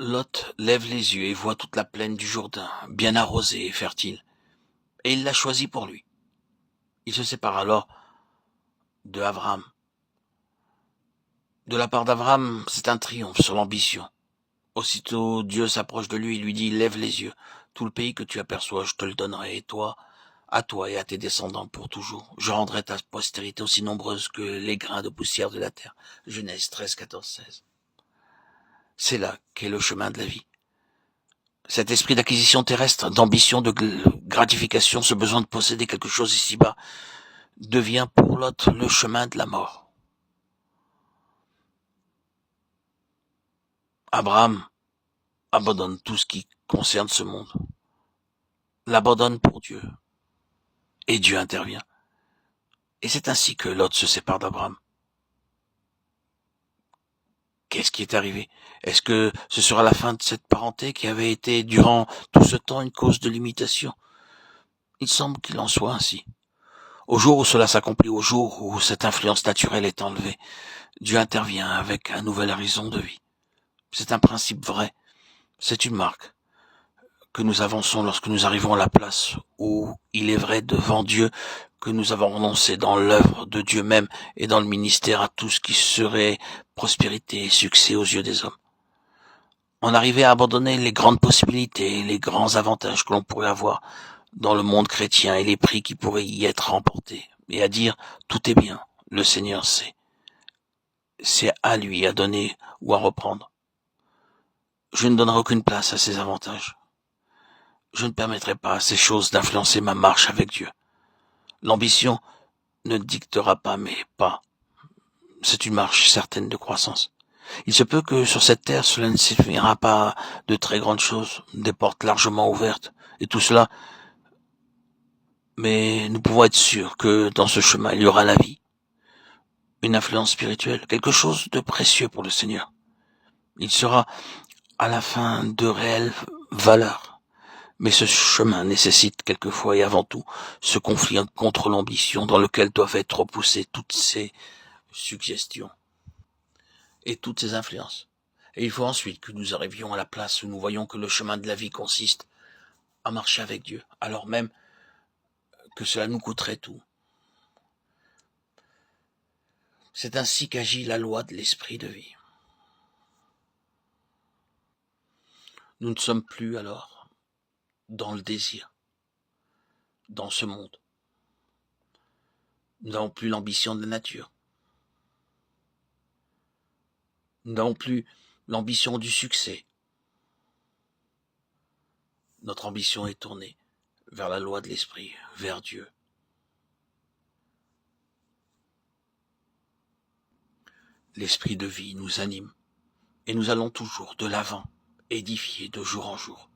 Lot lève les yeux et voit toute la plaine du Jourdain, bien arrosée et fertile, et il l'a choisie pour lui. Il se sépare alors de Abraham. De la part d'Abraham, c'est un triomphe sur l'ambition. Aussitôt Dieu s'approche de lui et lui dit, lève les yeux, tout le pays que tu aperçois, je te le donnerai, et toi, à toi et à tes descendants pour toujours. Je rendrai ta postérité aussi nombreuse que les grains de poussière de la terre. Genèse 13, 14, 16. C'est là qu'est le chemin de la vie. Cet esprit d'acquisition terrestre, d'ambition, de gratification, ce besoin de posséder quelque chose ici-bas, devient pour l'autre le chemin de la mort. Abraham abandonne tout ce qui concerne ce monde, l'abandonne pour Dieu, et Dieu intervient. Et c'est ainsi que Lot se sépare d'Abraham. Qu'est-ce qui est arrivé? Est-ce que ce sera la fin de cette parenté qui avait été durant tout ce temps une cause de limitation? Il semble qu'il en soit ainsi. Au jour où cela s'accomplit, au jour où cette influence naturelle est enlevée, Dieu intervient avec un nouvel horizon de vie. C'est un principe vrai, c'est une marque que nous avançons lorsque nous arrivons à la place où il est vrai devant Dieu que nous avons renoncé dans l'œuvre de Dieu même et dans le ministère à tout ce qui serait prospérité et succès aux yeux des hommes. On arrivait à abandonner les grandes possibilités et les grands avantages que l'on pourrait avoir dans le monde chrétien et les prix qui pourraient y être remportés, et à dire tout est bien, le Seigneur sait. C'est à lui à donner ou à reprendre. Je ne donnerai aucune place à ces avantages. Je ne permettrai pas à ces choses d'influencer ma marche avec Dieu. L'ambition ne dictera pas mes pas. C'est une marche certaine de croissance. Il se peut que sur cette terre, cela ne signifera pas de très grandes choses, des portes largement ouvertes, et tout cela, mais nous pouvons être sûrs que dans ce chemin, il y aura la vie, une influence spirituelle, quelque chose de précieux pour le Seigneur. Il sera à la fin de réelle valeur. Mais ce chemin nécessite quelquefois et avant tout ce conflit contre l'ambition dans lequel doivent être repoussées toutes ces suggestions et toutes ces influences. Et il faut ensuite que nous arrivions à la place où nous voyons que le chemin de la vie consiste à marcher avec Dieu, alors même que cela nous coûterait tout. C'est ainsi qu'agit la loi de l'esprit de vie. Nous ne sommes plus alors dans le désir, dans ce monde. Nous n'avons plus l'ambition de la nature. Nous n'avons plus l'ambition du succès. Notre ambition est tournée vers la loi de l'esprit, vers Dieu. L'esprit de vie nous anime et nous allons toujours de l'avant, édifiés de jour en jour.